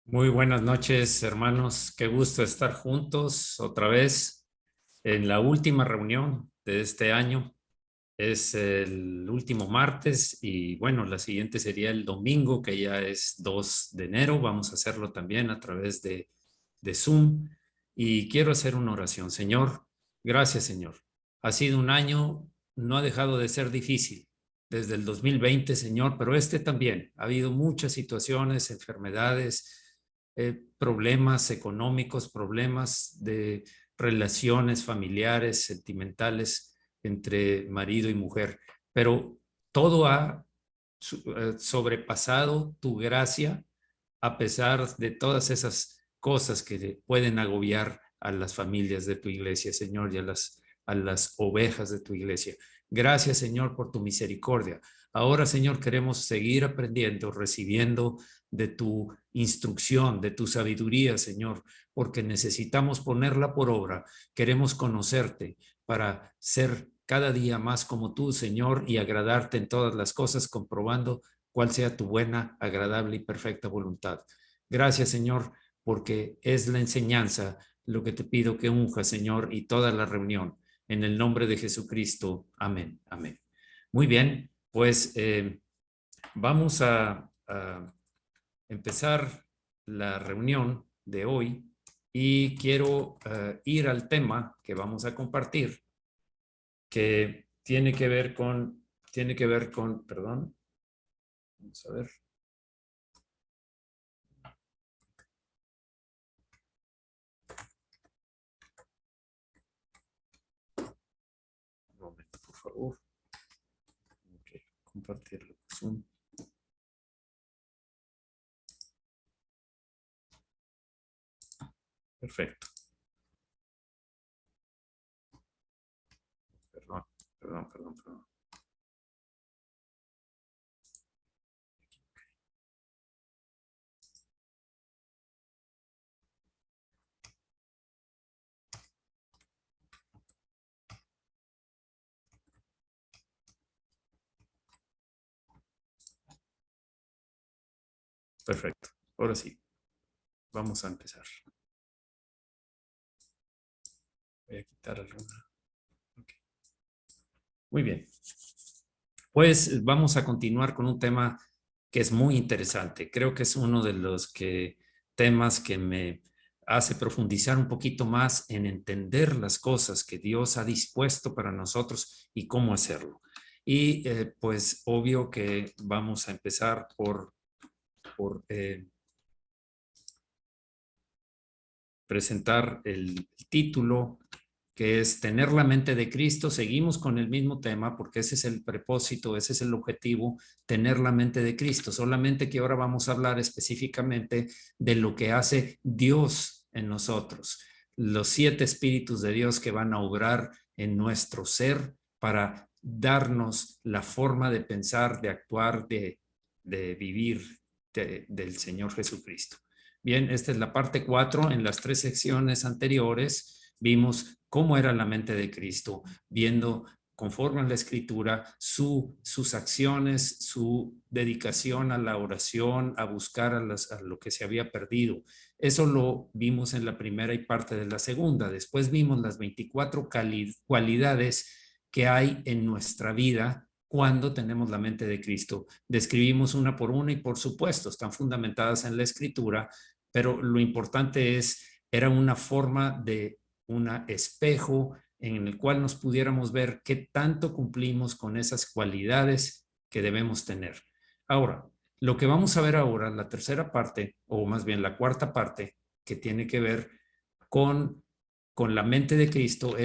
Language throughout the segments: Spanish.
Muy buenas noches, hermanos. Qué gusto estar juntos otra vez en la última reunión de este año. Es el último martes y bueno, la siguiente sería el domingo, que ya es 2 de enero. Vamos a hacerlo también a través de Zoom. Y quiero hacer una oración. Señor, gracias, Señor. Ha sido un año, no ha dejado de ser difícil desde el 2020, Señor, pero este también. Ha habido muchas situaciones, enfermedades, problemas económicos, problemas de relaciones familiares, sentimentales entre marido y mujer, pero todo ha sobrepasado tu gracia a pesar de todas esas cosas que pueden agobiar a las familias de tu iglesia, Señor, y a las ovejas de tu iglesia. Gracias, Señor, por tu misericordia. Ahora, Señor, queremos seguir aprendiendo, recibiendo de tu instrucción, de tu sabiduría, Señor, porque necesitamos ponerla por obra. Queremos conocerte para ser cada día más como tú, Señor, y agradarte en todas las cosas, comprobando cuál sea tu buena, agradable y perfecta voluntad. Gracias, Señor, porque es la enseñanza lo que te pido que unja, Señor, y toda la reunión. En el nombre de Jesucristo. Amén. Amén. Muy bien, pues vamos a empezar la reunión de hoy y quiero ir al tema que vamos a compartir, que tiene que ver con, perdón, vamos a ver. Un momento, por favor. Okay, compartirlo. Zoom. Perfecto. Perdón, perdón. Perfecto. Ahora sí, vamos a empezar. Voy a quitar alguna. Okay. Muy bien. Pues vamos a continuar con un tema que es muy interesante. Creo que es uno de los temas que me hace profundizar un poquito más en entender las cosas que Dios ha dispuesto para nosotros y cómo hacerlo. Y pues obvio que vamos a empezar por presentar el título, que es Tener la mente de Cristo. Seguimos con el mismo tema porque ese es el propósito, ese es el objetivo, tener la mente de Cristo. Solamente que ahora vamos a hablar específicamente de lo que hace Dios en nosotros, los 7 espíritus de Dios que van a obrar en nuestro ser para darnos la forma de pensar, de actuar, de vivir del Señor Jesucristo. Bien, esta es la parte 4. En las 3 secciones anteriores vimos cómo era la mente de Cristo, viendo conforme a la Escritura sus acciones, su dedicación a la oración, a buscar a lo que se había perdido. Eso lo vimos en la primera y parte de la segunda. Después vimos las 24 cualidades que hay en nuestra vida cuando tenemos la mente de Cristo. Describimos una por una y por supuesto están fundamentadas en la Escritura, pero lo importante era una forma de un espejo en el cual nos pudiéramos ver qué tanto cumplimos con esas cualidades que debemos tener. Ahora, lo que vamos a ver ahora, la tercera parte, o más bien la cuarta parte, que tiene que ver con, con la mente de Cristo,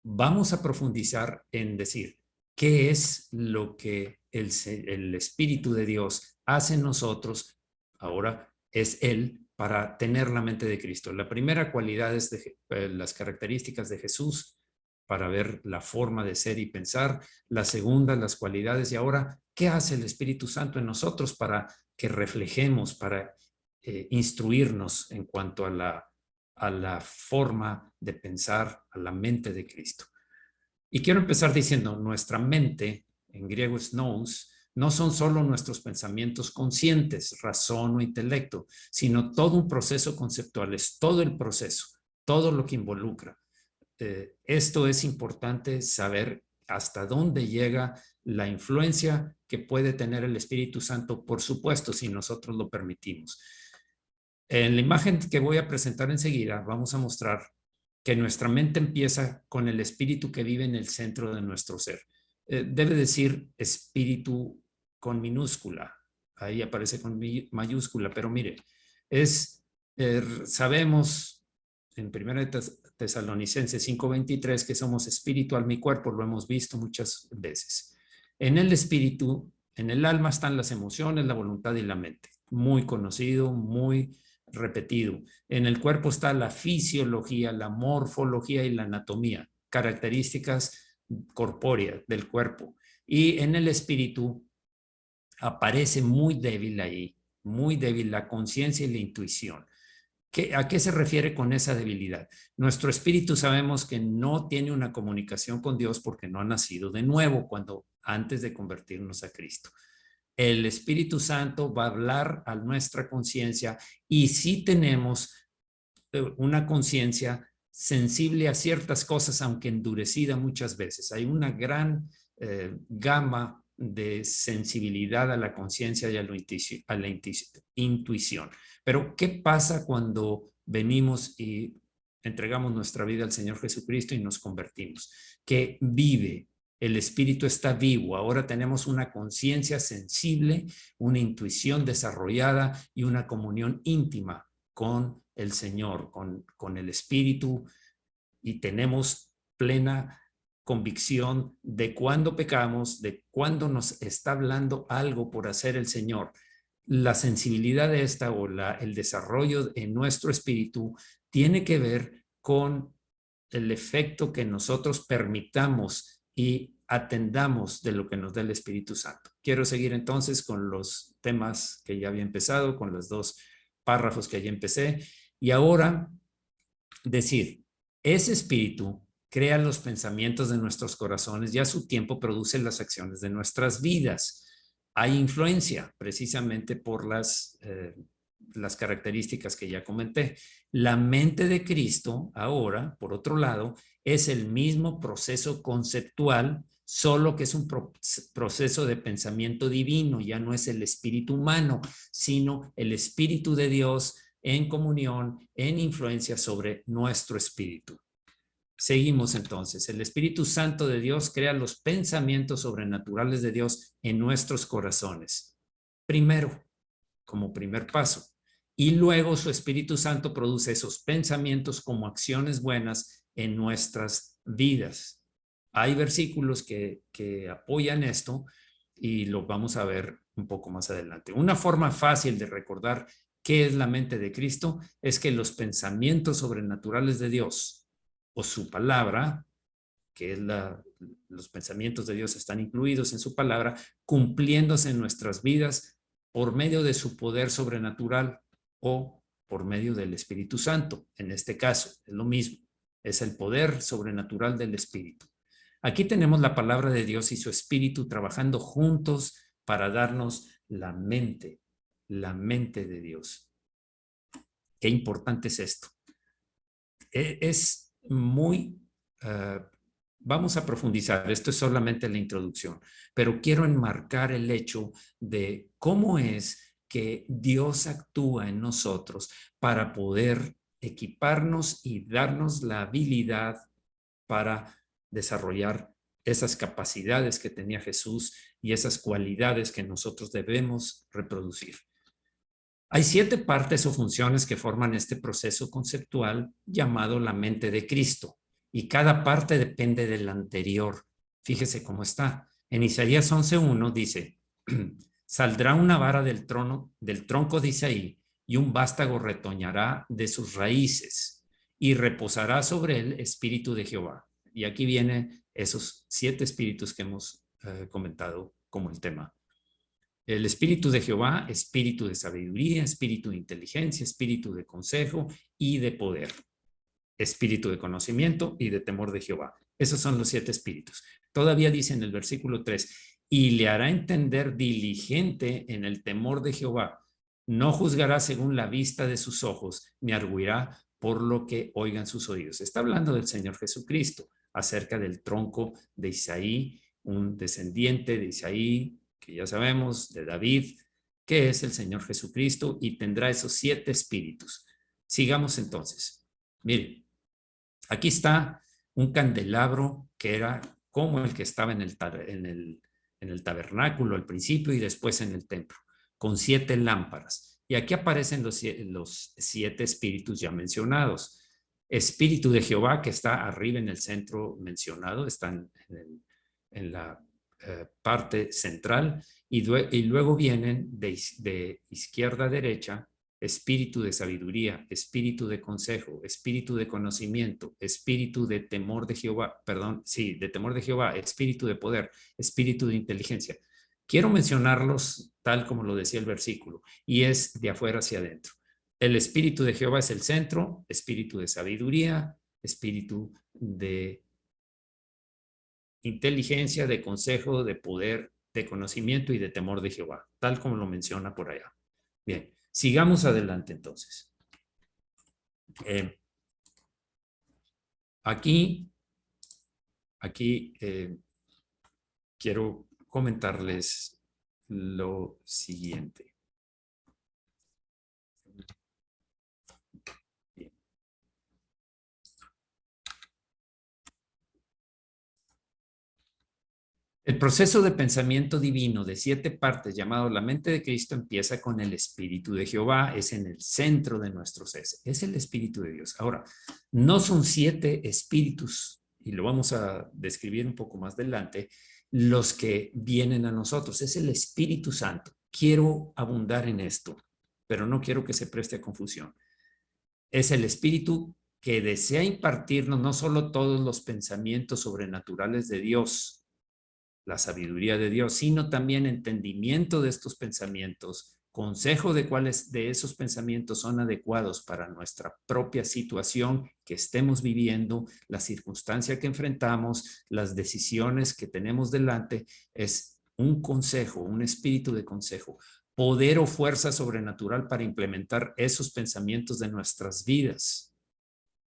vamos a profundizar en decir qué es lo que el Espíritu de Dios hace en nosotros. Ahora es Él para tener la mente de Cristo. La primera cualidad es las características de Jesús para ver la forma de ser y pensar. La segunda, las cualidades. Y ahora, ¿qué hace el Espíritu Santo en nosotros para que reflejemos, para instruirnos en cuanto a la forma de pensar, a la mente de Cristo? Y quiero empezar diciendo, nuestra mente, en griego es nous, No son solo nuestros pensamientos conscientes, razón o intelecto, sino todo un proceso conceptual, es todo el proceso, todo lo que involucra. Esto es importante saber hasta dónde llega la influencia que puede tener el Espíritu Santo, por supuesto, si nosotros lo permitimos. En la imagen que voy a presentar enseguida, vamos a mostrar que nuestra mente empieza con el espíritu que vive en el centro de nuestro ser. Debe decir espíritu con minúscula, ahí aparece con mayúscula, pero mire, sabemos en 1 Tesalonicenses 5:23 que somos espíritu, alma y cuerpo, lo hemos visto muchas veces. En el espíritu, en el alma están las emociones, la voluntad y la mente. Muy conocido, muy repetido. En el cuerpo está la fisiología, la morfología y la anatomía, características corpóreas del cuerpo. Y en el espíritu aparece muy débil ahí, muy débil la conciencia y la intuición. ¿A qué se refiere con esa debilidad? Nuestro espíritu sabemos que no tiene una comunicación con Dios porque no ha nacido de nuevo antes de convertirnos a Cristo. El Espíritu Santo va a hablar a nuestra conciencia y sí tenemos una conciencia sensible a ciertas cosas, aunque endurecida muchas veces. Hay una gran gama de sensibilidad a la conciencia y a la intuición. Pero, ¿qué pasa cuando venimos y entregamos nuestra vida al Señor Jesucristo y nos convertimos? Que vive. El espíritu está vivo. Ahora tenemos una conciencia sensible, una intuición desarrollada y una comunión íntima con el Señor, con el espíritu, y tenemos plena convicción de cuándo pecamos, de cuándo nos está hablando algo por hacer el Señor. La sensibilidad de esta o el desarrollo en nuestro espíritu tiene que ver con el efecto que nosotros permitamos y atendamos de lo que nos da el Espíritu Santo. Quiero seguir entonces con los temas que ya había empezado, con los 2 párrafos que ya empecé, y ahora decir, ese espíritu crea los pensamientos de nuestros corazones y a su tiempo produce las acciones de nuestras vidas. Hay influencia precisamente por las características que ya comenté. La mente de Cristo, ahora, por otro lado, es el mismo proceso conceptual, solo que es un proceso de pensamiento divino, ya no es el espíritu humano, sino el espíritu de Dios en comunión, en influencia sobre nuestro espíritu. Seguimos entonces. El Espíritu Santo de Dios crea los pensamientos sobrenaturales de Dios en nuestros corazones. Primero, como primer paso. Y luego su Espíritu Santo produce esos pensamientos como acciones buenas en nuestras vidas. Hay versículos que apoyan esto y lo vamos a ver un poco más adelante. Una forma fácil de recordar qué es la mente de Cristo es que los pensamientos sobrenaturales de Dios o su palabra, que es los pensamientos de Dios están incluidos en su palabra, cumpliéndose en nuestras vidas por medio de su poder sobrenatural o por medio del Espíritu Santo. En este caso, es lo mismo, es el poder sobrenatural del Espíritu. Aquí tenemos la palabra de Dios y su Espíritu trabajando juntos para darnos la mente de Dios. Qué importante es esto. Es muy... vamos a profundizar, esto es solamente la introducción, pero quiero enmarcar el hecho de cómo es que Dios actúa en nosotros para poder equiparnos y darnos la habilidad para desarrollar esas capacidades que tenía Jesús y esas cualidades que nosotros debemos reproducir. Hay 7 partes o funciones que forman este proceso conceptual llamado la mente de Cristo, y cada parte depende de la anterior. Fíjese cómo está. En Isaías 11:1 dice, saldrá una vara del tronco de Isaí, y un vástago retoñará de sus raíces, y reposará sobre él espíritu de Jehová. Y aquí vienen esos 7 espíritus que hemos comentado como el tema. El espíritu de Jehová, espíritu de sabiduría, espíritu de inteligencia, espíritu de consejo y de poder, espíritu de conocimiento y de temor de Jehová. Esos son los 7 espíritus. Todavía dice en el versículo 3, y le hará entender diligente en el temor de Jehová. No juzgará según la vista de sus ojos, ni arguirá por lo que oigan sus oídos. Está hablando del Señor Jesucristo, acerca del tronco de Isaí, un descendiente de Isaí, que ya sabemos, de David, que es el Señor Jesucristo, y tendrá esos 7 espíritus. Sigamos entonces. Miren, aquí está un candelabro que era como el que estaba en el tabernáculo al principio y después en el templo, con 7 lámparas. Y aquí aparecen los 7 espíritus ya mencionados. Espíritu de Jehová, que está arriba en el centro mencionado, está en la parte central, y luego vienen de izquierda a derecha espíritu de sabiduría, espíritu de consejo, espíritu de conocimiento, espíritu de temor de Jehová, perdón, sí, de temor de Jehová, espíritu de poder, espíritu de inteligencia. Quiero mencionarlos tal como lo decía el versículo, y es de afuera hacia adentro. El espíritu de Jehová es el centro, espíritu de sabiduría, espíritu de inteligencia, de consejo, de poder, de conocimiento y de temor de Jehová, tal como lo menciona por allá. Bien, sigamos adelante entonces. Aquí quiero comentarles lo siguiente. Bien. El proceso de pensamiento divino de 7 partes llamado la mente de Cristo empieza con el Espíritu de Jehová, es en el centro de nuestro ser, es el Espíritu de Dios. Ahora, no son 7 espíritus, y lo vamos a describir un poco más adelante, los que vienen a nosotros, es el Espíritu Santo. Quiero abundar en esto, pero no quiero que se preste a confusión. Es el Espíritu que desea impartirnos no solo todos los pensamientos sobrenaturales de Dios, la sabiduría de Dios, sino también entendimiento de estos pensamientos, consejo de cuáles de esos pensamientos son adecuados para nuestra propia situación que estemos viviendo, la circunstancia que enfrentamos, las decisiones que tenemos delante. Es un consejo, un espíritu de consejo, poder o fuerza sobrenatural para implementar esos pensamientos de nuestras vidas.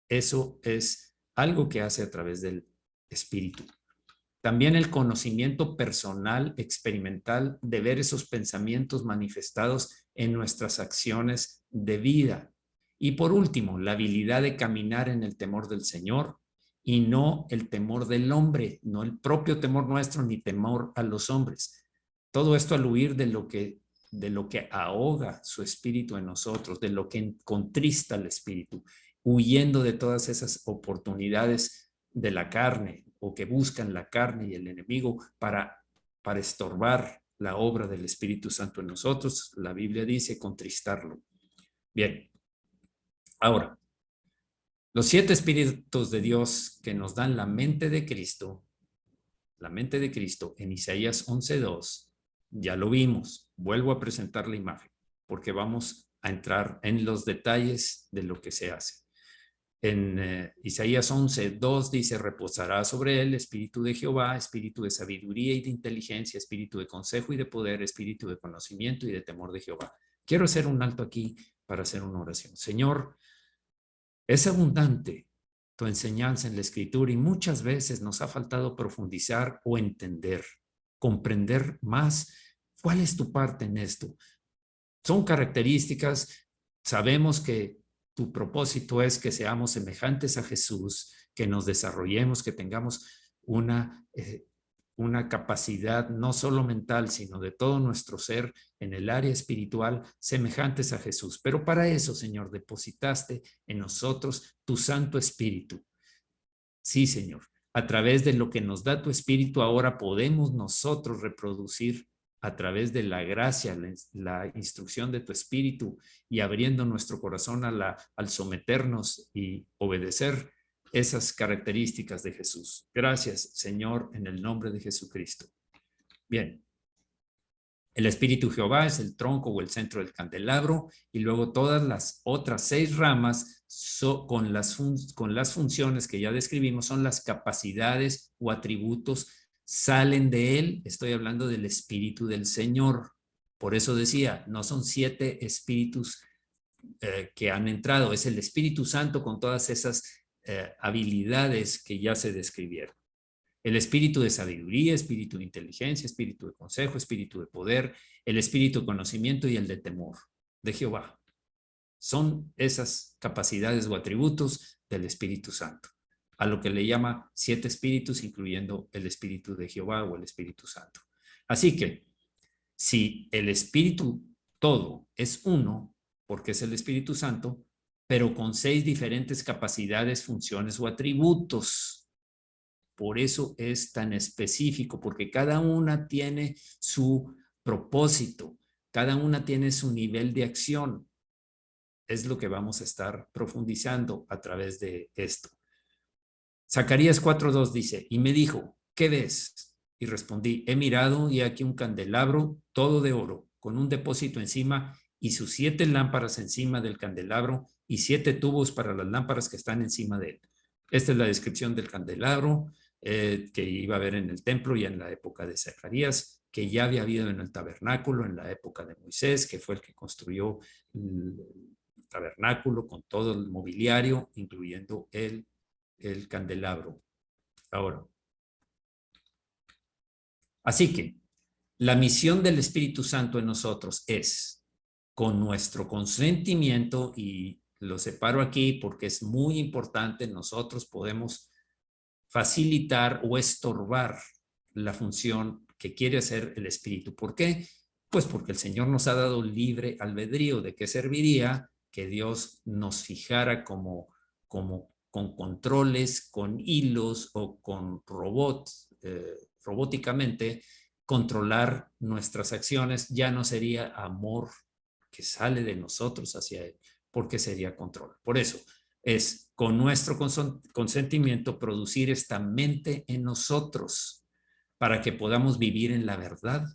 Eso es algo que hace a través del espíritu. También el conocimiento personal, experimental, de ver esos pensamientos manifestados en nuestras acciones de vida. Y por último, la habilidad de caminar en el temor del Señor y no el temor del hombre, no el propio temor nuestro ni temor a los hombres. Todo esto al huir de lo que ahoga su espíritu en nosotros, de lo que contrista al espíritu, huyendo de todas esas oportunidades de la carne o que buscan la carne y el enemigo para estorbar la obra del Espíritu Santo en nosotros. La Biblia dice contristarlo. Bien, ahora, los 7 espíritus de Dios que nos dan la mente de Cristo en Isaías 11:2, ya lo vimos. Vuelvo a presentar la imagen porque vamos a entrar en los detalles de lo que se hace. En Isaías 11:2 dice, reposará sobre él espíritu de Jehová, espíritu de sabiduría y de inteligencia, espíritu de consejo y de poder, espíritu de conocimiento y de temor de Jehová. Quiero hacer un alto aquí para hacer una oración. Señor, es abundante tu enseñanza en la Escritura y muchas veces nos ha faltado profundizar o entender, comprender más cuál es tu parte en esto. Son características, sabemos que tu propósito es que seamos semejantes a Jesús, que nos desarrollemos, que tengamos una capacidad no solo mental, sino de todo nuestro ser en el área espiritual, semejantes a Jesús. Pero para eso, Señor, depositaste en nosotros tu Santo Espíritu. Sí, Señor, a través de lo que nos da tu Espíritu, ahora podemos nosotros reproducir a través de la gracia, la instrucción de tu Espíritu y abriendo nuestro corazón al someternos y obedecer esas características de Jesús. Gracias, Señor, en el nombre de Jesucristo. Bien. El Espíritu Jehová es el tronco o el centro del candelabro y luego todas las otras 6 ramas con las funciones que ya describimos son las capacidades o atributos salen de él. Estoy hablando del Espíritu del Señor. Por eso decía, no son 7 espíritus que han entrado, es el Espíritu Santo con todas esas habilidades que ya se describieron. El espíritu de sabiduría, espíritu de inteligencia, espíritu de consejo, espíritu de poder, el espíritu de conocimiento y el de temor de Jehová. Son esas capacidades o atributos del Espíritu Santo, a lo que le llama 7 espíritus, incluyendo el Espíritu de Jehová o el Espíritu Santo. Así que, si el Espíritu todo es uno, porque es el Espíritu Santo, pero con 6 diferentes capacidades, funciones o atributos. Por eso es tan específico, porque cada una tiene su propósito, cada una tiene su nivel de acción. Es lo que vamos a estar profundizando a través de esto. Zacarías 4:2 dice, y me dijo, ¿qué ves? Y respondí, he mirado y aquí un candelabro todo de oro, con un depósito encima y sus 7 lámparas encima del candelabro y 7 tubos para las lámparas que están encima de él. Esta es la descripción del candelabro que iba a haber en el templo y en la época de Zacarías, que ya había habido en el tabernáculo en la época de Moisés, que fue el que construyó el tabernáculo con todo el mobiliario, incluyendo el candelabro. Ahora, así que la misión del Espíritu Santo en nosotros es, con nuestro consentimiento, y lo separo aquí porque es muy importante, nosotros podemos facilitar o estorbar la función que quiere hacer el Espíritu. ¿Por qué? Pues porque el Señor nos ha dado libre albedrío. ¿De qué serviría que Dios nos fijara como con controles, con hilos o con robots, robóticamente, controlar nuestras acciones? Ya no sería amor que sale de nosotros hacia Él, porque sería control. Por eso es con nuestro consentimiento producir esta mente en nosotros para que podamos vivir en la verdad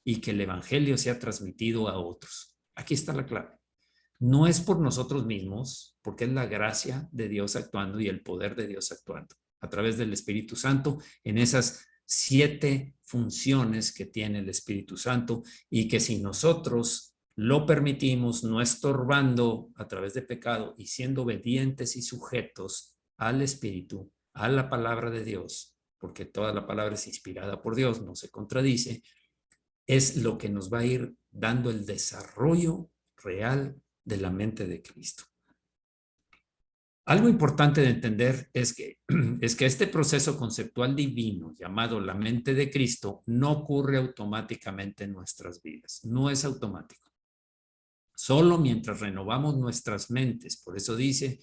y que el Evangelio sea transmitido a otros. Aquí está la clave. No es por nosotros mismos, porque es la gracia de Dios actuando y el poder de Dios actuando a través del Espíritu Santo en esas 7 funciones que tiene el Espíritu Santo, y que si nosotros lo permitimos, no estorbando a través de pecado y siendo obedientes y sujetos al Espíritu, a la palabra de Dios, porque toda la palabra es inspirada por Dios, no se contradice, es lo que nos va a ir dando el desarrollo real de la mente de Cristo. Algo importante de entender es que este proceso conceptual divino llamado la mente de Cristo no ocurre automáticamente en nuestras vidas, no es automático. Solo mientras renovamos nuestras mentes, por eso dice,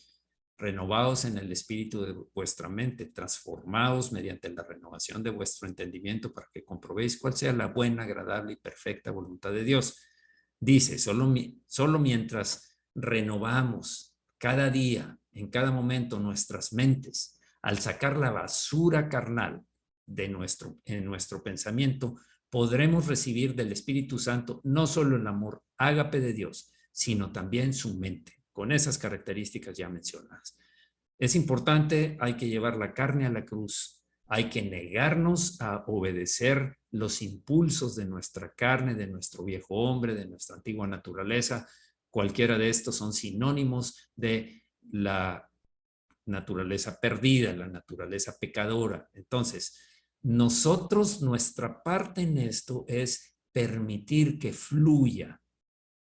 renovaos en el espíritu de vuestra mente, transformaos mediante la renovación de vuestro entendimiento para que comprobéis cuál sea la buena, agradable y perfecta voluntad de Dios. Dice, solo mientras renovamos cada día, en cada momento, nuestras mentes, al sacar la basura carnal en nuestro pensamiento, podremos recibir del Espíritu Santo no solo el amor ágape de Dios, sino también su mente, con esas características ya mencionadas. Es importante, hay que llevar la carne a la cruz, hay que negarnos a obedecer los impulsos de nuestra carne, de nuestro viejo hombre, de nuestra antigua naturaleza. Cualquiera de estos son sinónimos de la naturaleza perdida, la naturaleza pecadora. Entonces, nosotros, nuestra parte en esto es permitir que fluya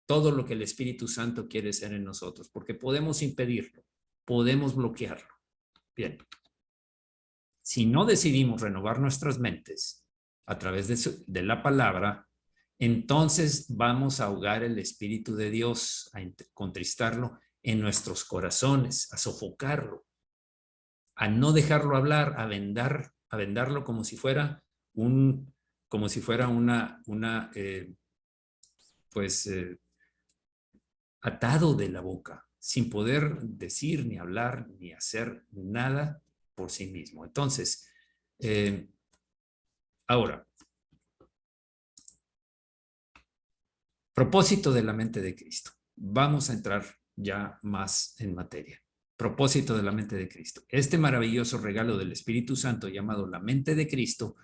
todo lo que el Espíritu Santo quiere hacer en nosotros, porque podemos impedirlo, podemos bloquearlo. Bien, si no decidimos renovar nuestras mentes a través de la palabra, entonces vamos a ahogar el Espíritu de Dios, a contristarlo en nuestros corazones, a sofocarlo, a no dejarlo hablar, a vendarlo como si fuera atado de la boca, sin poder decir, ni hablar, ni hacer nada por sí mismo. Entonces, ahora, propósito de la mente de Cristo. Vamos a entrar ya más en materia. Propósito de la mente de Cristo. Este maravilloso regalo del Espíritu Santo llamado la mente de Cristo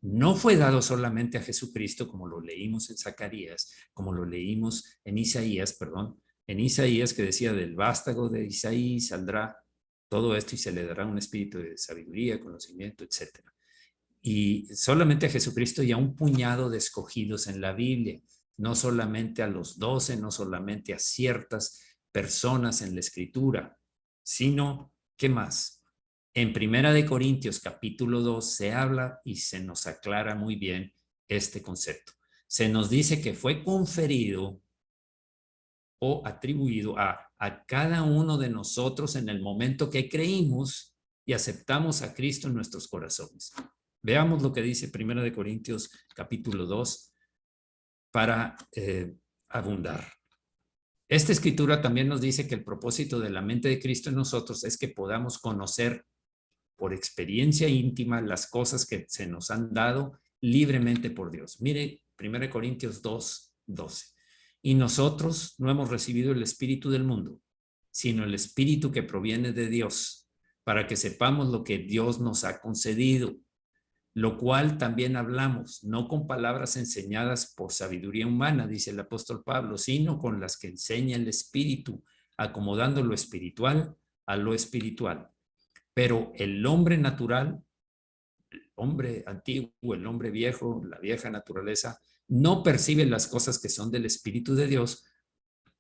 no fue dado solamente a Jesucristo, como lo leímos en Zacarías, como lo leímos en Isaías, perdón, en Isaías, que decía: del vástago de Isaí saldrá todo esto y se le dará un espíritu de sabiduría, conocimiento, etcétera. Y solamente a Jesucristo y a un puñado de escogidos en la Biblia, no solamente a los 12, no solamente a ciertas personas en la Escritura, sino, ¿qué más? En Primera de Corintios capítulo 2 se habla y se nos aclara muy bien este concepto. Se nos dice que fue conferido o atribuido a cada uno de nosotros en el momento que creímos y aceptamos a Cristo en nuestros corazones. Veamos lo que dice Primera de Corintios capítulo 2 para abundar. Esta escritura también nos dice que el propósito de la mente de Cristo en nosotros es que podamos conocer por experiencia íntima las cosas que se nos han dado libremente por Dios. Mire, 1 Corintios 2, 12. Y nosotros no hemos recibido el espíritu del mundo, sino el espíritu que proviene de Dios, para que sepamos lo que Dios nos ha concedido, lo cual también hablamos, no con palabras enseñadas por sabiduría humana, dice el apóstol Pablo, sino con las que enseña el espíritu, acomodando lo espiritual a lo espiritual. Pero el hombre natural, el hombre antiguo, el hombre viejo, la vieja naturaleza, no percibe las cosas que son del Espíritu de Dios,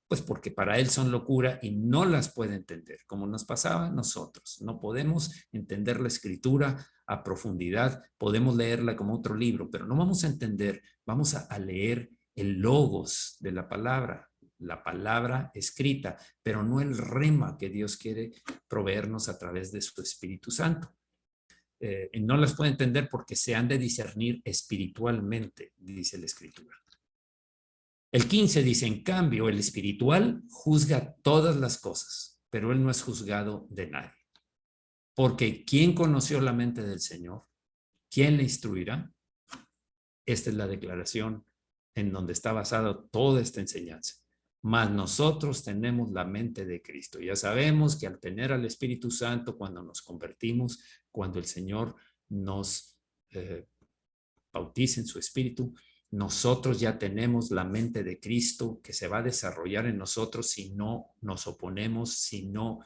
pues porque para él son locura y no las puede entender, como nos pasaba a nosotros. No podemos entender la Escritura a profundidad, podemos leerla como otro libro, pero no vamos a entender, vamos a leer el logos de la palabra escrita, pero no el rema que Dios quiere proveernos a través de su Espíritu Santo. No las puede entender porque se han de discernir espiritualmente, dice la Escritura. El 15 dice: en cambio, el espiritual juzga todas las cosas, pero él no es juzgado de nadie. Porque ¿quién conoció la mente del Señor? ¿Quién le instruirá? Esta es la declaración en donde está basada toda esta enseñanza. Mas nosotros tenemos la mente de Cristo. Ya sabemos que al tener al Espíritu Santo, cuando nos convertimos, cuando el Señor nos bautiza en su Espíritu, nosotros ya tenemos la mente de Cristo que se va a desarrollar en nosotros si no nos oponemos, si no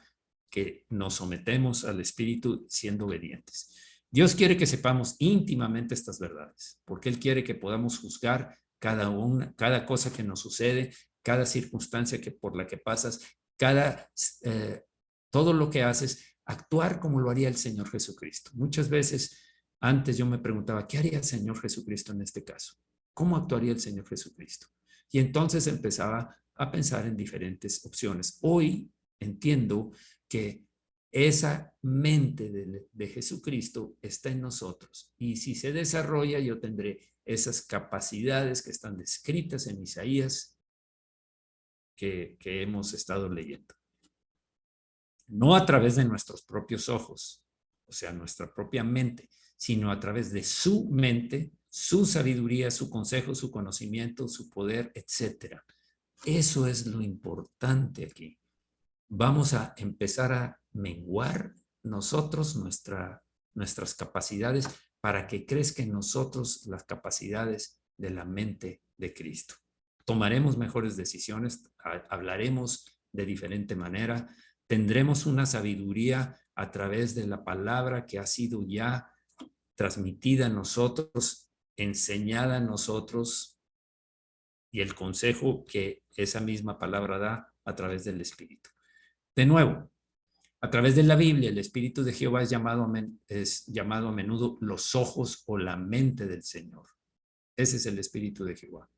que nos sometemos al Espíritu siendo obedientes. Dios quiere que sepamos íntimamente estas verdades, porque Él quiere que podamos juzgar cada cosa que nos sucede, cada circunstancia por la que pasas, todo lo que haces, actuar como lo haría el Señor Jesucristo. Muchas veces antes yo me preguntaba, ¿qué haría el Señor Jesucristo en este caso? ¿Cómo actuaría el Señor Jesucristo? Y entonces empezaba a pensar en diferentes opciones. Hoy entiendo que esa mente de Jesucristo está en nosotros. Y si se desarrolla, yo tendré esas capacidades que están descritas en Isaías que hemos estado leyendo. No a través de nuestros propios ojos, o sea, nuestra propia mente, sino a través de su mente, su sabiduría, su consejo, su conocimiento, su poder, etc. Eso es lo importante aquí. Vamos a empezar a menguar nosotros nuestras capacidades para que crezcan en nosotros las capacidades de la mente de Cristo. Tomaremos mejores decisiones, hablaremos de diferente manera, tendremos una sabiduría a través de la palabra que ha sido ya transmitida a nosotros, enseñada a nosotros, y el consejo que esa misma palabra da a través del Espíritu. De nuevo, a través de la Biblia, el Espíritu de Jehová es llamado a menudo los ojos o la mente del Señor. Ese es el Espíritu de Jehová.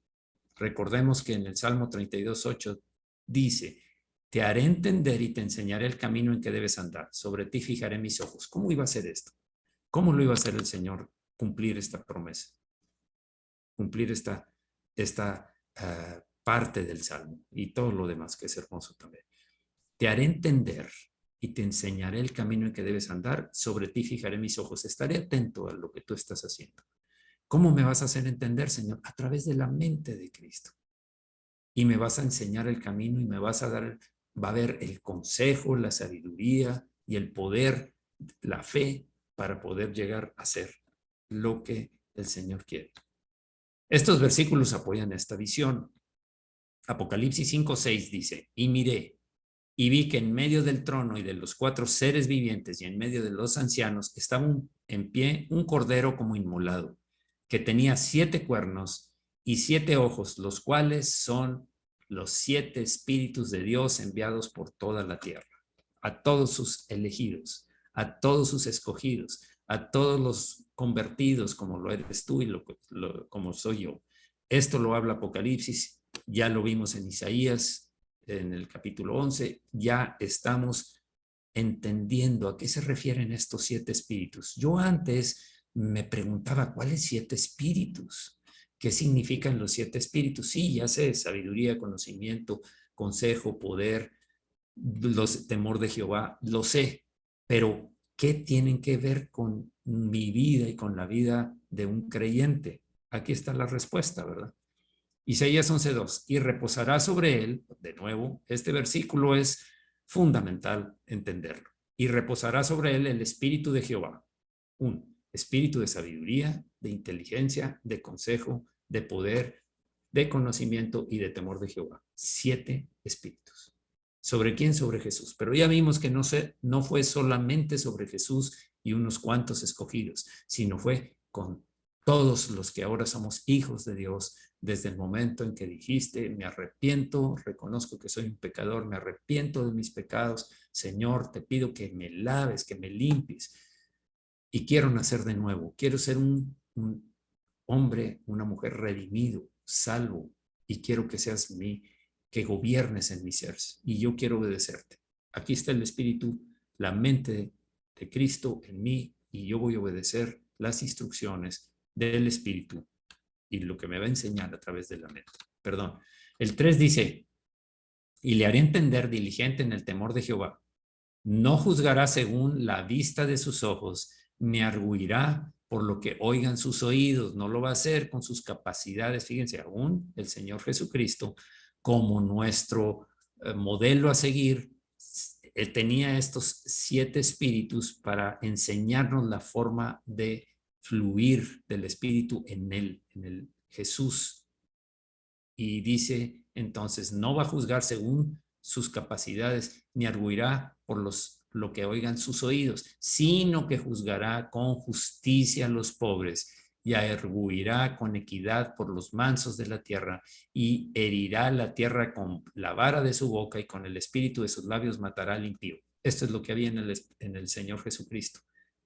Recordemos que en el Salmo 32:8 dice: te haré entender y te enseñaré el camino en que debes andar. Sobre ti fijaré mis ojos. ¿Cómo iba a ser esto? ¿Cómo lo iba a hacer el Señor cumplir esta promesa? Cumplir esta parte del Salmo y todo lo demás que es hermoso también. Te haré entender y te enseñaré el camino en que debes andar. Sobre ti fijaré mis ojos. Estaré atento a lo que tú estás haciendo. ¿Cómo me vas a hacer entender, Señor? A través de la mente de Cristo. Y me vas a enseñar el camino y me vas a dar, va a haber el consejo, la sabiduría y el poder, la fe para poder llegar a hacer lo que el Señor quiere. Estos versículos apoyan esta visión. Apocalipsis 5:6 dice, y miré, y vi que en medio del trono y de los 4 seres vivientes y en medio de los ancianos estaba en pie un cordero como inmolado, que tenía 7 cuernos y 7 ojos, los cuales son los 7 espíritus de Dios enviados por toda la tierra, a todos sus elegidos, a todos sus escogidos, a todos los convertidos como lo eres tú y como soy yo. Esto lo habla Apocalipsis, ya lo vimos en Isaías, en el capítulo 11, ya estamos entendiendo a qué se refieren estos 7 espíritus. Yo antes me preguntaba, ¿cuáles 7 espíritus? ¿Qué significan los 7 espíritus? Sí, ya sé, sabiduría, conocimiento, consejo, poder, temor de Jehová, lo sé, pero ¿qué tienen que ver con mi vida y con la vida de un creyente? Aquí está la respuesta, ¿verdad? Isaías 11:2, y reposará sobre él, de nuevo, este versículo es fundamental entenderlo, y reposará sobre él el espíritu de Jehová, un espíritu de sabiduría, de inteligencia, de consejo, de poder, de conocimiento y de temor de Jehová. 7 espíritus. ¿Sobre quién? Sobre Jesús. Pero ya vimos que no fue solamente sobre Jesús y unos cuantos escogidos, sino fue con todos los que ahora somos hijos de Dios, desde el momento en que dijiste, me arrepiento, reconozco que soy un pecador, me arrepiento de mis pecados, Señor, te pido que me laves, que me limpies, y quiero nacer de nuevo, quiero ser un hombre, una mujer redimido, salvo, y quiero que seas mí, que gobiernes en mi ser, y yo quiero obedecerte. Aquí está el Espíritu, la mente de Cristo en mí, y yo voy a obedecer las instrucciones del Espíritu y lo que me va a enseñar a través de la mente. Perdón. El 3 dice, y le haré entender diligente en el temor de Jehová. No juzgará según la vista de sus ojos, ni arguirá por lo que oigan sus oídos. No lo va a hacer con sus capacidades. Fíjense, aún el Señor Jesucristo, como nuestro modelo a seguir, tenía estos 7 espíritus para enseñarnos la forma de fluir del espíritu en él, en el Jesús. Y dice, entonces, no va a juzgar según sus capacidades, ni arguirá por lo que oigan sus oídos, sino que juzgará con justicia a los pobres y arguirá con equidad por los mansos de la tierra y herirá la tierra con la vara de su boca y con el espíritu de sus labios matará al impío. Esto es lo que había en el Señor Jesucristo.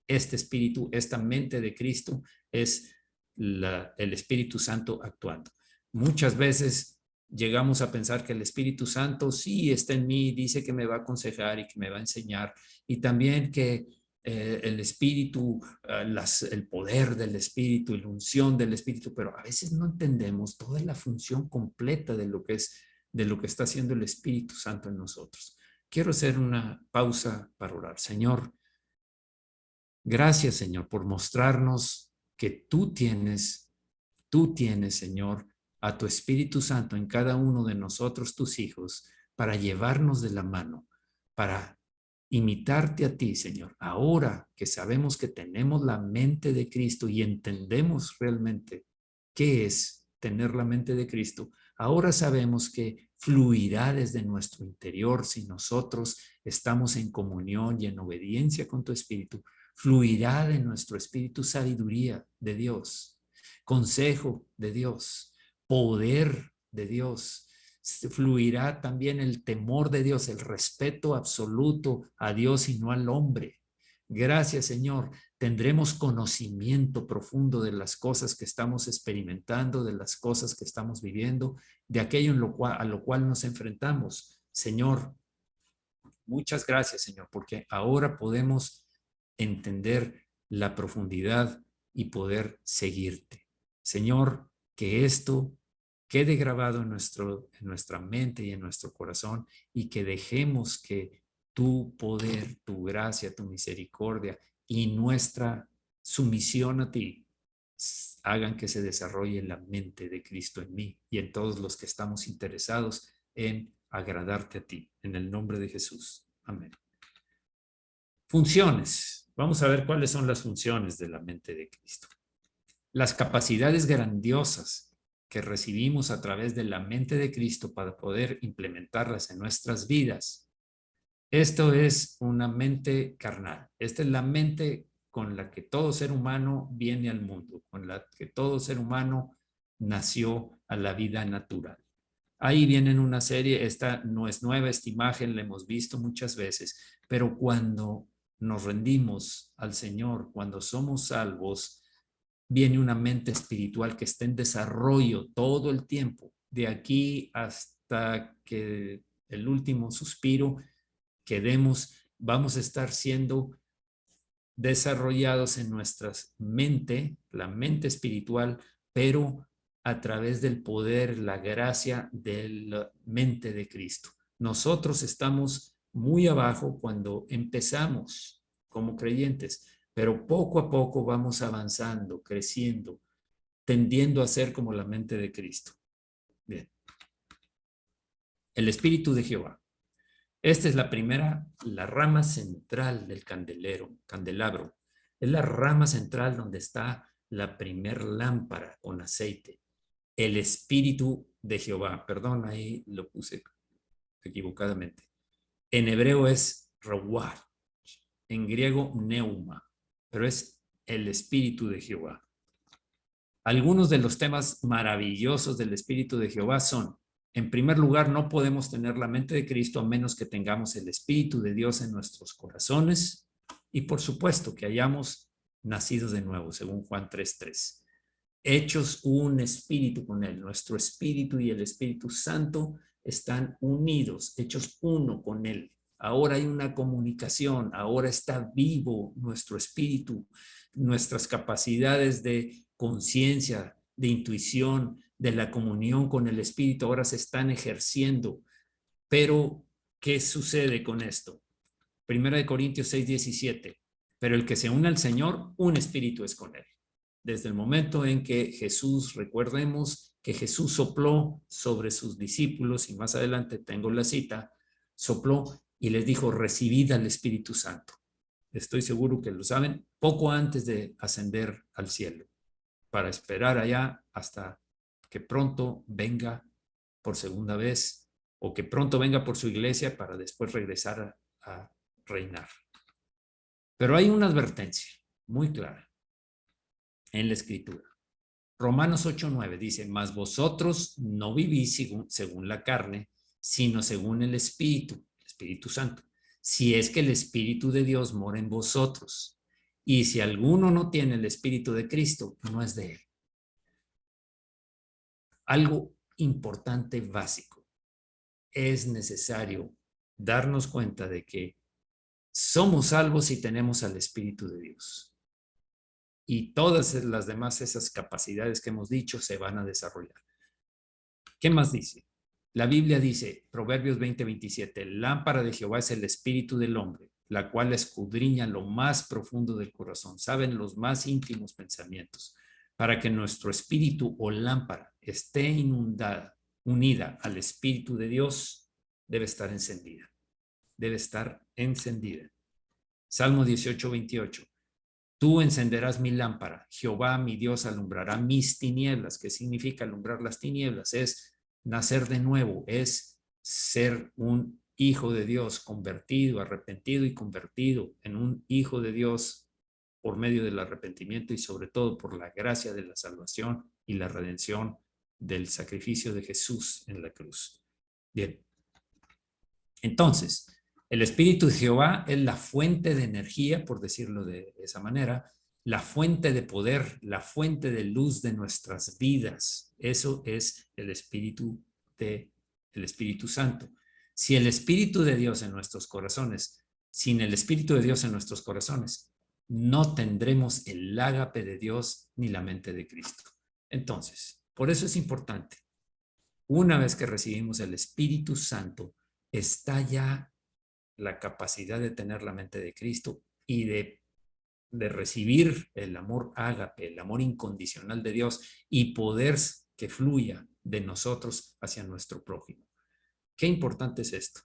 Este espíritu, esta mente de Cristo es el Espíritu Santo actuando. Muchas veces llegamos a pensar que el Espíritu Santo sí está en mí, dice que me va a aconsejar y que me va a enseñar, y también que el Espíritu, el poder del Espíritu, la unción del Espíritu, pero a veces no entendemos toda la función completa de lo que está haciendo el Espíritu Santo en nosotros. Quiero hacer una pausa para orar. Señor, gracias, Señor, por mostrarnos que tú tienes, Señor, a tu Espíritu Santo en cada uno de nosotros, tus hijos, para llevarnos de la mano, para imitarte a ti, Señor. Ahora que sabemos que tenemos la mente de Cristo y entendemos realmente qué es tener la mente de Cristo, ahora sabemos que fluirá desde nuestro interior si nosotros estamos en comunión y en obediencia con tu Espíritu. Fluirá de nuestro espíritu sabiduría de Dios, consejo de Dios, poder de Dios. Fluirá también el temor de Dios, el respeto absoluto a Dios y no al hombre. Gracias, Señor. Tendremos conocimiento profundo de las cosas que estamos experimentando, de las cosas que estamos viviendo, de aquello a lo cual nos enfrentamos. Señor, muchas gracias, Señor, porque ahora podemos entender la profundidad y poder seguirte. Señor, que esto quede grabado en nuestra mente y en nuestro corazón y que dejemos que tu poder, tu gracia, tu misericordia y nuestra sumisión a ti hagan que se desarrolle la mente de Cristo en mí y en todos los que estamos interesados en agradarte a ti. En el nombre de Jesús. Amén. Funciones. Vamos a ver cuáles son las funciones de la mente de Cristo. Las capacidades grandiosas que recibimos a través de la mente de Cristo para poder implementarlas en nuestras vidas. Esto es una mente carnal. Esta es la mente con la que todo ser humano viene al mundo, con la que todo ser humano nació a la vida natural. Ahí vienen una serie, esta no es nueva, esta imagen la hemos visto muchas veces, pero cuando nos rendimos al Señor, cuando somos salvos, viene una mente espiritual que está en desarrollo todo el tiempo, de aquí hasta que el último suspiro que demos, vamos a estar siendo desarrollados en nuestra mente, la mente espiritual, pero a través del poder, la gracia de la mente de Cristo. Nosotros estamos muy abajo cuando empezamos como creyentes, pero poco a poco vamos avanzando, creciendo, tendiendo a ser como la mente de Cristo. Bien. El Espíritu de Jehová. Esta es la primera, la rama central del candelabro. Es la rama central donde está la primer lámpara con aceite. El Espíritu de Jehová. Perdón, ahí lo puse equivocadamente. En hebreo es Ruach, en griego Neuma, pero es el Espíritu de Jehová. Algunos de los temas maravillosos del Espíritu de Jehová son: en primer lugar, no podemos tener la mente de Cristo a menos que tengamos el Espíritu de Dios en nuestros corazones y, por supuesto, que hayamos nacido de nuevo, según Juan 3:3. Hechos un espíritu con Él. Nuestro espíritu y el Espíritu Santo están unidos, hechos uno con Él. Ahora hay una comunicación, ahora está vivo nuestro espíritu, nuestras capacidades de conciencia, de intuición, de la comunión con el Espíritu ahora se están ejerciendo. Pero, ¿qué sucede con esto? 1 Corintios 6:17. Pero el que se une al Señor, un espíritu es con Él. Desde el momento en que Jesús, recordemos que Jesús sopló sobre sus discípulos, y más adelante tengo la cita, sopló y les dijo: recibid al Espíritu Santo. Estoy seguro que lo saben, poco antes de ascender al cielo, para esperar allá hasta que pronto venga por segunda vez, o que pronto venga por su iglesia para después regresar a reinar. Pero hay una advertencia muy clara en la Escritura. Romanos 8:9 dice: mas vosotros no vivís según la carne, sino según el Espíritu Santo, si es que el Espíritu de Dios mora en vosotros. Y si alguno no tiene el Espíritu de Cristo, no es de Él. Algo importante, básico. Es necesario darnos cuenta de que somos salvos si tenemos al Espíritu de Dios. Y todas las demás, esas capacidades que hemos dicho, se van a desarrollar. ¿Qué más dice? La Biblia dice, Proverbios 20:27, lámpara de Jehová es el espíritu del hombre, la cual escudriña lo más profundo del corazón, saben los más íntimos pensamientos. Para que nuestro espíritu o lámpara esté unida al Espíritu de Dios, debe estar encendida. Debe estar encendida. Salmo 18:28. Tú encenderás mi lámpara, Jehová mi Dios alumbrará mis tinieblas. ¿Qué significa alumbrar las tinieblas? Es nacer de nuevo, es ser un hijo de Dios convertido, arrepentido y convertido en un hijo de Dios por medio del arrepentimiento y sobre todo por la gracia de la salvación y la redención del sacrificio de Jesús en la cruz. Bien, entonces, el Espíritu de Jehová es la fuente de energía, por decirlo de esa manera, la fuente de poder, la fuente de luz de nuestras vidas. Eso es el Espíritu Santo. Si el Espíritu de Dios en nuestros corazones, sin el Espíritu de Dios en nuestros corazones, no tendremos el ágape de Dios ni la mente de Cristo. Entonces, por eso es importante, una vez que recibimos el Espíritu Santo, está ya la capacidad de tener la mente de Cristo y de recibir el amor ágape, el amor incondicional de Dios y poder que fluya de nosotros hacia nuestro prójimo. Qué importante es esto.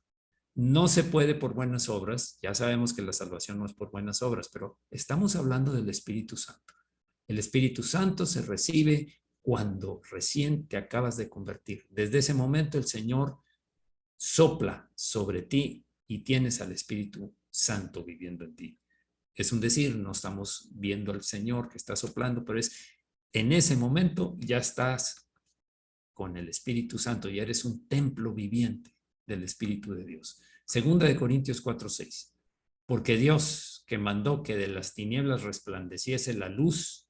No se puede por buenas obras, ya sabemos que la salvación no es por buenas obras, pero estamos hablando del Espíritu Santo. El Espíritu Santo se recibe cuando recién te acabas de convertir. Desde ese momento el Señor sopla sobre ti y tienes al Espíritu Santo viviendo en ti. Es un decir, no estamos viendo al Señor que está soplando, pero es en ese momento ya estás con el Espíritu Santo, ya eres un templo viviente del Espíritu de Dios. Segunda de Corintios 4:6. Porque Dios, que mandó que de las tinieblas resplandeciese la luz,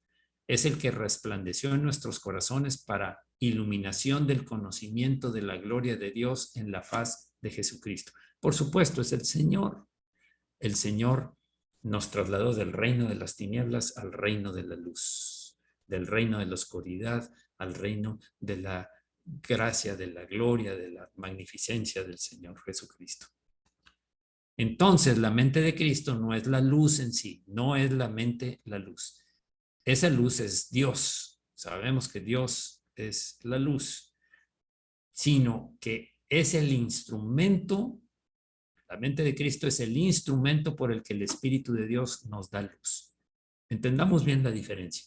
es el que resplandeció en nuestros corazones para iluminación del conocimiento de la gloria de Dios en la faz de Jesucristo. Por supuesto, es el Señor. El Señor nos trasladó del reino de las tinieblas al reino de la luz, del reino de la oscuridad al reino de la gracia, de la gloria, de la magnificencia del Señor Jesucristo. Entonces, la mente de Cristo no es la luz en sí, no es la mente la luz. Esa luz es Dios. Sabemos que Dios es la luz, sino que es el instrumento. La mente de Cristo es el instrumento por el que el Espíritu de Dios nos da luz. Entendamos bien la diferencia.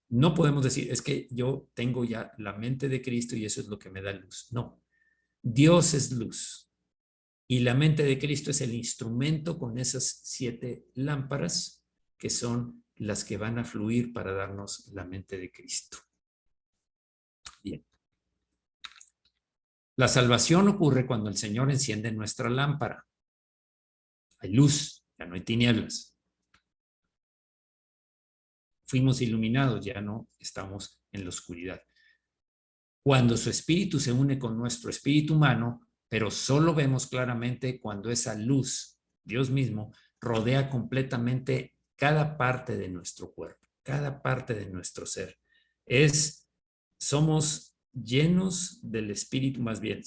No podemos decir, es que yo tengo ya la mente de Cristo y eso es lo que me da luz. No, Dios es luz y la mente de Cristo es el instrumento con esas 7 lámparas que son las que van a fluir para darnos la mente de Cristo. Bien. La salvación ocurre cuando el Señor enciende nuestra lámpara. Hay luz, ya no hay tinieblas. Fuimos iluminados, ya no estamos en la oscuridad. Cuando su espíritu se une con nuestro espíritu humano, pero solo vemos claramente cuando esa luz, Dios mismo, rodea completamente cada parte de nuestro cuerpo, cada parte de nuestro ser. Somos llenos del Espíritu, más bien,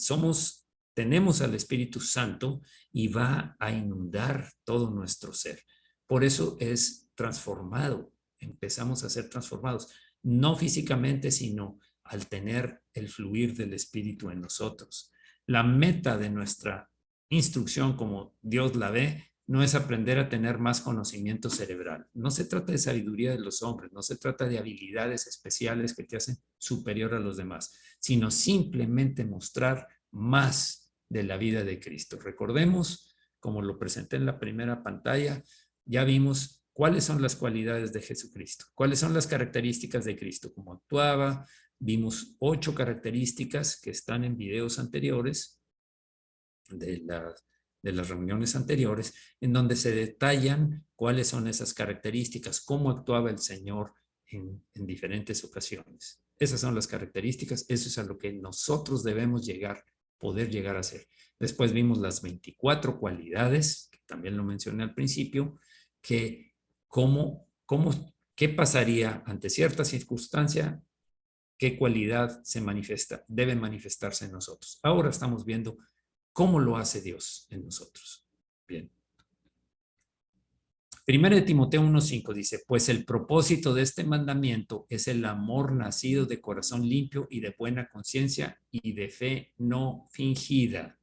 tenemos al Espíritu Santo y va a inundar todo nuestro ser. Por eso es transformado, empezamos a ser transformados, no físicamente, sino al tener el fluir del Espíritu en nosotros. La meta de nuestra instrucción, como Dios la ve, no es aprender a tener más conocimiento cerebral. No se trata de sabiduría de los hombres, no se trata de habilidades especiales que te hacen superior a los demás, sino simplemente mostrar más de la vida de Cristo. Recordemos, como lo presenté en la primera pantalla, ya vimos cuáles son las cualidades de Jesucristo, cuáles son las características de Cristo, cómo actuaba. Vimos 8 características que están en videos anteriores de las reuniones anteriores, en donde se detallan cuáles son esas características, cómo actuaba el Señor en diferentes ocasiones. Esas son las características, eso es a lo que nosotros debemos poder llegar a ser. Después vimos las 24 cualidades, que también lo mencioné al principio, que qué pasaría ante cierta circunstancia, qué cualidad debe manifestarse en nosotros. Ahora estamos viendo cómo lo hace Dios en nosotros. Bien. Primera de Timoteo 1:5 dice, pues el propósito de este mandamiento es el amor nacido de corazón limpio y de buena conciencia y de fe no fingida.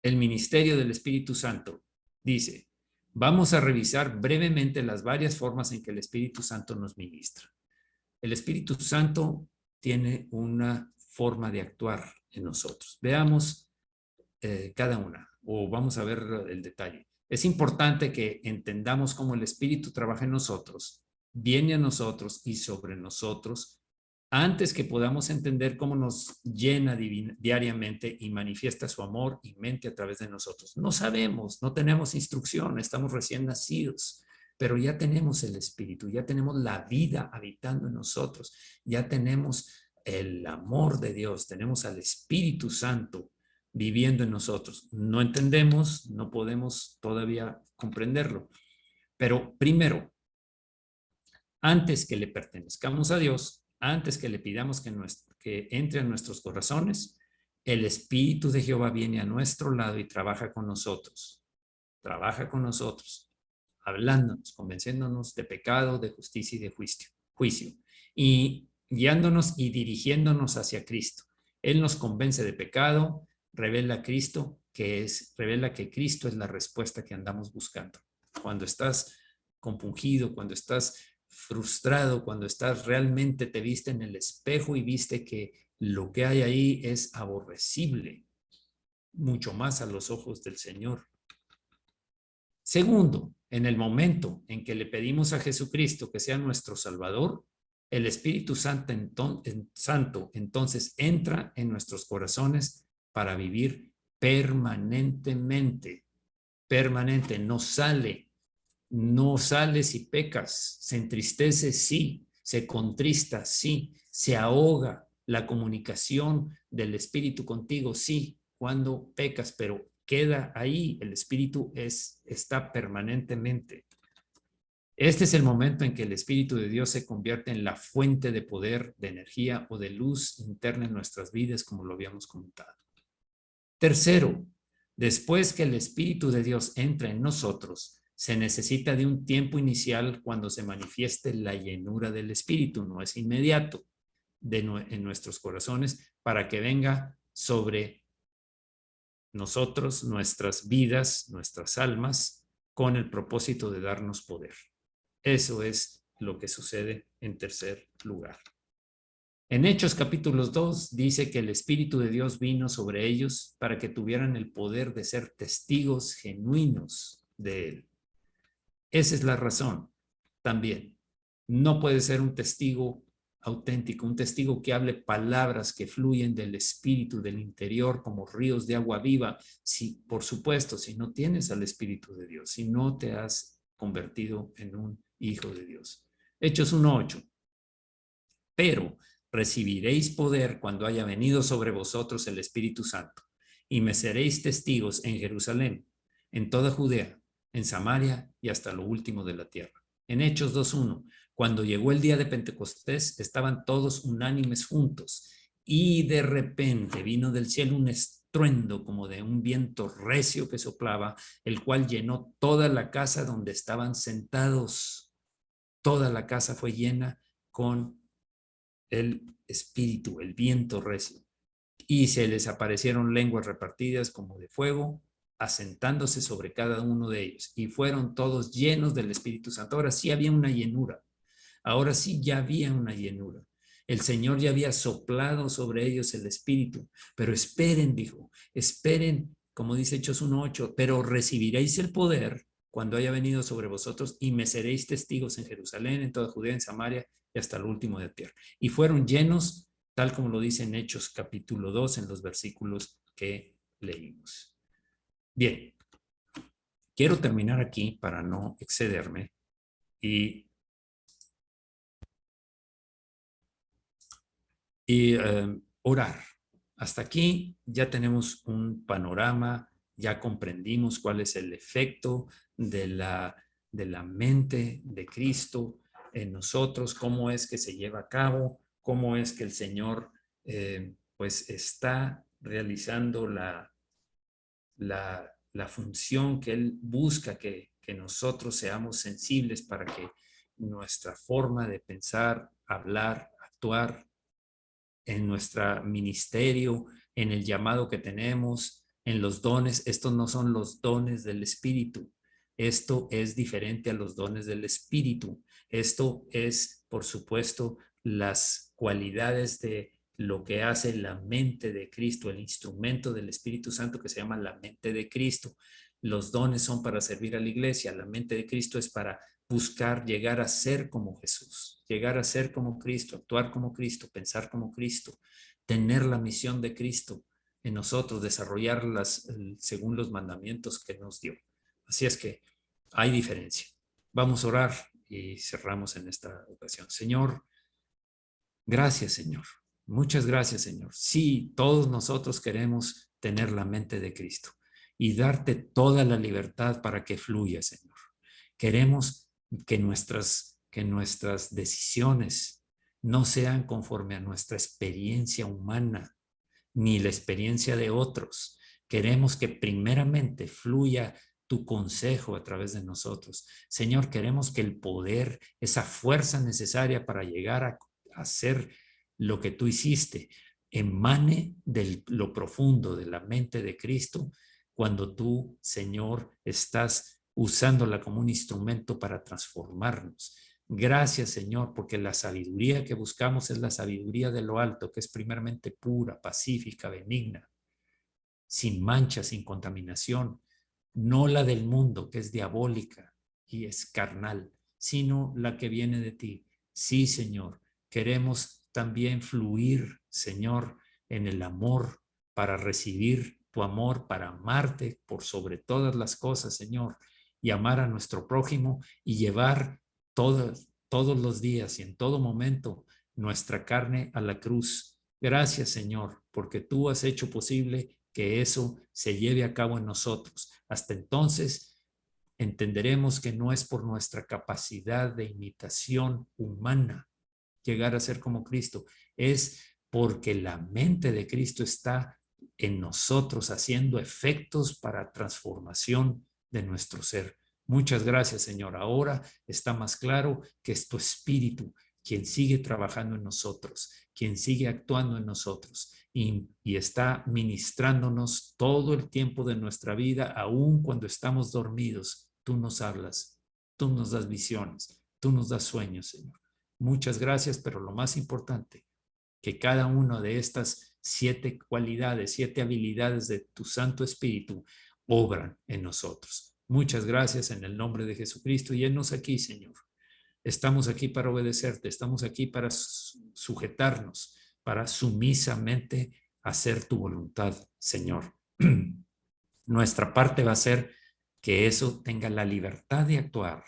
El ministerio del Espíritu Santo dice, vamos a revisar brevemente las varias formas en que el Espíritu Santo nos ministra. El Espíritu Santo tiene una forma de actuar en nosotros. Veamos cada una, o vamos a ver el detalle. Es importante que entendamos cómo el Espíritu trabaja en nosotros, viene a nosotros y sobre nosotros, antes que podamos entender cómo nos llena diariamente y manifiesta su amor y mente a través de nosotros. No sabemos, no tenemos instrucción, estamos recién nacidos, pero ya tenemos el Espíritu, ya tenemos la vida habitando en nosotros, ya tenemos el amor de Dios, tenemos al Espíritu Santo viviendo en nosotros. No entendemos, no podemos todavía comprenderlo, pero primero, antes que le pertenezcamos a Dios, antes que le pidamos que entre a nuestros corazones, el Espíritu de Jehová viene a nuestro lado y trabaja con nosotros, hablándonos, convenciéndonos de pecado, de justicia y de juicio, y guiándonos y dirigiéndonos hacia Cristo. Él nos convence de pecado, revela que Cristo es la respuesta que andamos buscando. Cuando estás compungido, cuando estás frustrado, cuando estás realmente, te viste en el espejo y viste que lo que hay ahí es aborrecible, mucho más a los ojos del Señor. Segundo, en el momento en que le pedimos a Jesucristo que sea nuestro Salvador, el Espíritu Santo entonces entra en nuestros corazones para vivir permanentemente. Permanente, no sale si pecas, se entristece, sí, se contrista, sí, se ahoga la comunicación del Espíritu contigo, sí, cuando pecas, pero queda ahí, el Espíritu está permanentemente. Este es el momento en que el Espíritu de Dios se convierte en la fuente de poder, de energía o de luz interna en nuestras vidas, como lo habíamos comentado. Tercero, después que el Espíritu de Dios entra en nosotros, se necesita de un tiempo inicial cuando se manifieste la llenura del Espíritu, no es inmediato en nuestros corazones, para que venga sobre nosotros, nuestras vidas, nuestras almas, con el propósito de darnos poder. Eso es lo que sucede en tercer lugar. En Hechos capítulo 2 dice que el Espíritu de Dios vino sobre ellos para que tuvieran el poder de ser testigos genuinos de Él. Esa es la razón también. No puede ser un testigo auténtico, un testigo que hable palabras que fluyen del Espíritu, del interior, como ríos de agua viva. Si, por supuesto, si no tienes al Espíritu de Dios, si no te has convertido en un hijo de Dios. Hechos 1:8. Pero recibiréis poder cuando haya venido sobre vosotros el Espíritu Santo, y me seréis testigos en Jerusalén, en toda Judea, en Samaria y hasta lo último de la tierra. En Hechos 2:1, cuando llegó el día de Pentecostés, estaban todos unánimes juntos, y de repente vino del cielo un estruendo como de un viento recio que soplaba, el cual llenó toda la casa donde estaban sentados. Toda la casa fue llena con el espíritu, el viento recio, y se les aparecieron lenguas repartidas como de fuego, asentándose sobre cada uno de ellos, y fueron todos llenos del Espíritu Santo. Ahora sí había una llenura, ahora sí ya había una llenura. El Señor ya había soplado sobre ellos el Espíritu, pero esperen, dijo, esperen, como dice Hechos 1:8, pero recibiréis el poder cuando haya venido sobre vosotros y me seréis testigos en Jerusalén, en toda Judea, en Samaria y hasta el último de la tierra. Y fueron llenos, tal como lo dice en Hechos capítulo 2, en los versículos que leímos. Bien, quiero terminar aquí para no excederme y orar. Hasta aquí ya tenemos un panorama, ya comprendimos cuál es el efecto de la mente de Cristo en nosotros, cómo es que se lleva a cabo, cómo es que el Señor pues está realizando la función que Él busca, que nosotros seamos sensibles para que nuestra forma de pensar, hablar, actuar, en nuestro ministerio, en el llamado que tenemos, en los dones. Estos no son los dones del Espíritu. Esto es diferente a los dones del Espíritu. Esto es, por supuesto, las cualidades de lo que hace la mente de Cristo, el instrumento del Espíritu Santo que se llama la mente de Cristo. Los dones son para servir a la iglesia. La mente de Cristo es para buscar llegar a ser como Jesús, llegar a ser como Cristo, actuar como Cristo, pensar como Cristo, tener la misión de Cristo en nosotros, desarrollarlas según los mandamientos que nos dio. Así es que hay diferencia. Vamos a orar y cerramos en esta ocasión. Señor, gracias, Señor. Muchas gracias, Señor. Sí, todos nosotros queremos tener la mente de Cristo y darte toda la libertad para que fluya, Señor. Queremos que nuestras decisiones no sean conforme a nuestra experiencia humana ni la experiencia de otros. Queremos que primeramente fluya tu consejo a través de nosotros. Señor, queremos que el poder, esa fuerza necesaria para llegar a hacer lo que tú hiciste, emane de lo profundo de la mente de Cristo, cuando tú, Señor, estás usándola como un instrumento para transformarnos. Gracias, Señor, porque la sabiduría que buscamos es la sabiduría de lo alto, que es primeramente pura, pacífica, benigna, sin mancha, sin contaminación, no la del mundo, que es diabólica y es carnal, sino la que viene de ti. Sí, Señor, queremos también fluir, Señor, en el amor para recibir tu amor, para amarte por sobre todas las cosas, Señor, y amar a nuestro prójimo y llevar todos los días y en todo momento nuestra carne a la cruz. Gracias, Señor, porque tú has hecho posible que eso se lleve a cabo en nosotros. Hasta entonces entenderemos que no es por nuestra capacidad de imitación humana llegar a ser como Cristo, es porque la mente de Cristo está en nosotros haciendo efectos para transformación de nuestro ser. Muchas gracias, Señor. Ahora está más claro que es tu Espíritu quien sigue trabajando en nosotros, quien sigue actuando en nosotros y está ministrándonos todo el tiempo de nuestra vida, aun cuando estamos dormidos. Tú nos hablas, tú nos das visiones, tú nos das sueños, Señor. Muchas gracias, pero lo más importante, que cada una de estas 7 cualidades, 7 habilidades de tu Santo Espíritu obran en nosotros. Muchas gracias en el nombre de Jesucristo y enos aquí, Señor. Estamos aquí para obedecerte, estamos aquí para sujetarnos, para sumisamente hacer tu voluntad, Señor. Nuestra parte va a ser que eso tenga la libertad de actuar.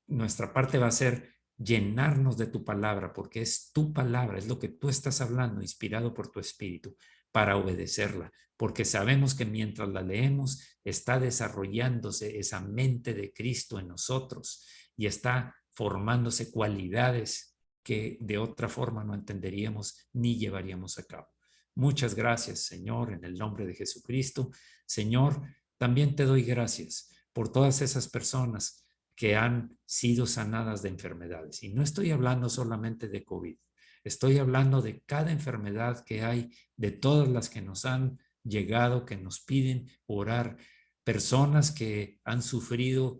Nuestra parte va a ser llenarnos de tu palabra, porque es tu palabra, es lo que tú estás hablando, inspirado por tu espíritu, para obedecerla, porque sabemos que mientras la leemos está desarrollándose esa mente de Cristo en nosotros y está formándose cualidades que de otra forma no entenderíamos ni llevaríamos a cabo. Muchas gracias, Señor, en el nombre de Jesucristo. Señor, también te doy gracias por todas esas personas que han sido sanadas de enfermedades. Y no estoy hablando solamente de COVID, estoy hablando de cada enfermedad que hay, de todas las que nos han llegado, que nos piden orar. Personas que han sufrido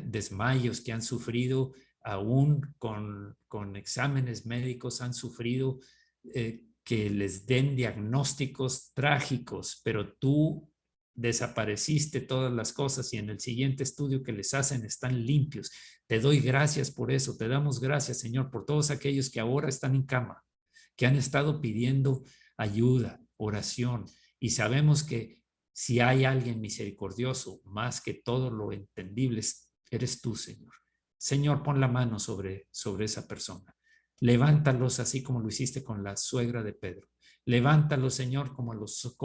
desmayos, que han sufrido aún con exámenes médicos, han sufrido que les den diagnósticos trágicos, pero tú desapareciste todas las cosas y en el siguiente estudio que les hacen están limpios. Te doy gracias por eso, te damos gracias, Señor, por todos aquellos que ahora están en cama, que han estado pidiendo ayuda, oración, y sabemos que si hay alguien misericordioso, más que todo lo entendible, eres tú, Señor. Señor, pon la mano sobre esa persona. Levántalos así como lo hiciste con la suegra de Pedro. Levántalos, Señor, como a los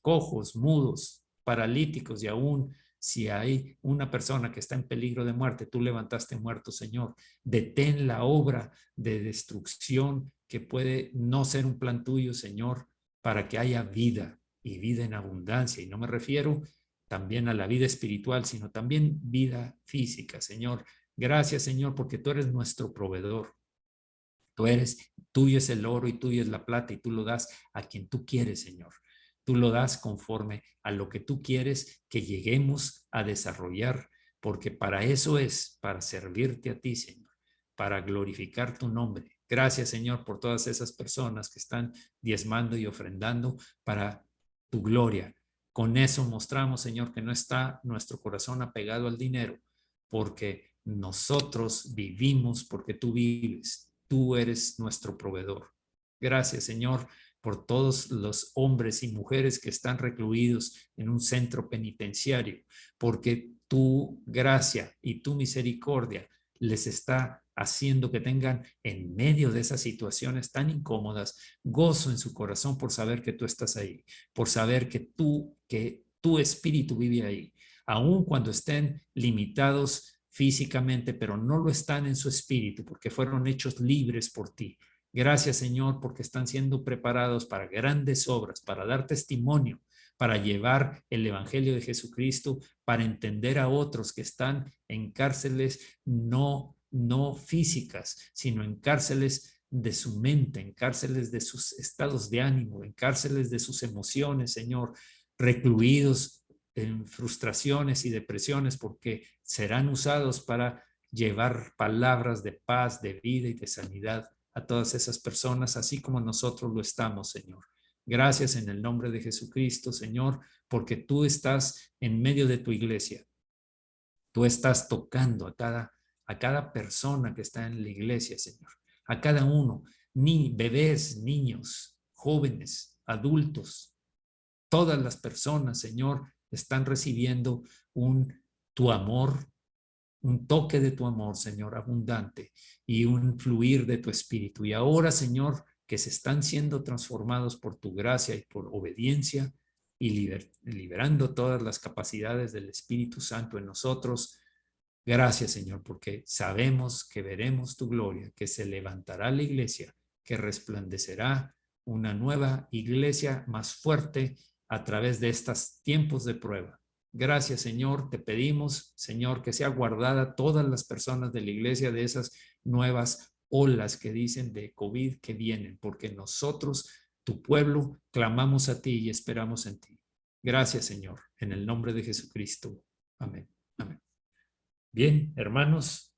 cojos, mudos, paralíticos y aún si hay una persona que está en peligro de muerte, tú levantaste muerto, Señor. Detén la obra de destrucción que puede no ser un plan tuyo, Señor, para que haya vida y vida en abundancia. Y no me refiero también a la vida espiritual, sino también vida física, Señor. Gracias, Señor, porque tú eres nuestro proveedor. Tuyo es el oro y tuyo es la plata y tú lo das a quien tú quieres, Señor. Tú lo das conforme a lo que tú quieres que lleguemos a desarrollar, porque para eso es, para servirte a ti, Señor, para glorificar tu nombre. Gracias, Señor, por todas esas personas que están diezmando y ofrendando para tu gloria. Con eso mostramos, Señor, que no está nuestro corazón apegado al dinero, porque nosotros vivimos porque tú vives. Tú eres nuestro proveedor. Gracias, Señor, por todos los hombres y mujeres que están recluidos en un centro penitenciario, porque tu gracia y tu misericordia les está haciendo que tengan en medio de esas situaciones tan incómodas gozo en su corazón por saber que tú estás ahí, por saber que tu espíritu vive ahí, aun cuando estén limitados físicamente, pero no lo están en su espíritu porque fueron hechos libres por ti. Gracias, Señor, porque están siendo preparados para grandes obras, para dar testimonio, para llevar el Evangelio de Jesucristo, para entender a otros que están en cárceles no físicas, sino en cárceles de su mente, en cárceles de sus estados de ánimo, en cárceles de sus emociones, Señor, recluidos en frustraciones y depresiones porque serán usados para llevar palabras de paz, de vida y de sanidad a todas esas personas, así como nosotros lo estamos, Señor. Gracias en el nombre de Jesucristo, Señor, porque tú estás en medio de tu iglesia. Tú estás tocando a cada persona que está en la iglesia, Señor. A cada uno, bebés, niños, jóvenes, adultos, todas las personas, Señor, están recibiendo tu amor, un toque de tu amor, Señor, abundante y un fluir de tu espíritu. Y ahora, Señor, que se están siendo transformados por tu gracia y por obediencia y liberando todas las capacidades del Espíritu Santo en nosotros. Gracias, Señor, porque sabemos que veremos tu gloria, que se levantará la iglesia, que resplandecerá una nueva iglesia más fuerte a través de estos tiempos de prueba. Gracias, Señor. Te pedimos, Señor, que sea guardada todas las personas de la iglesia de esas nuevas olas que dicen de COVID que vienen, porque nosotros, tu pueblo, clamamos a ti y esperamos en ti. Gracias, Señor, en el nombre de Jesucristo. Amén. Amén. Bien, hermanos,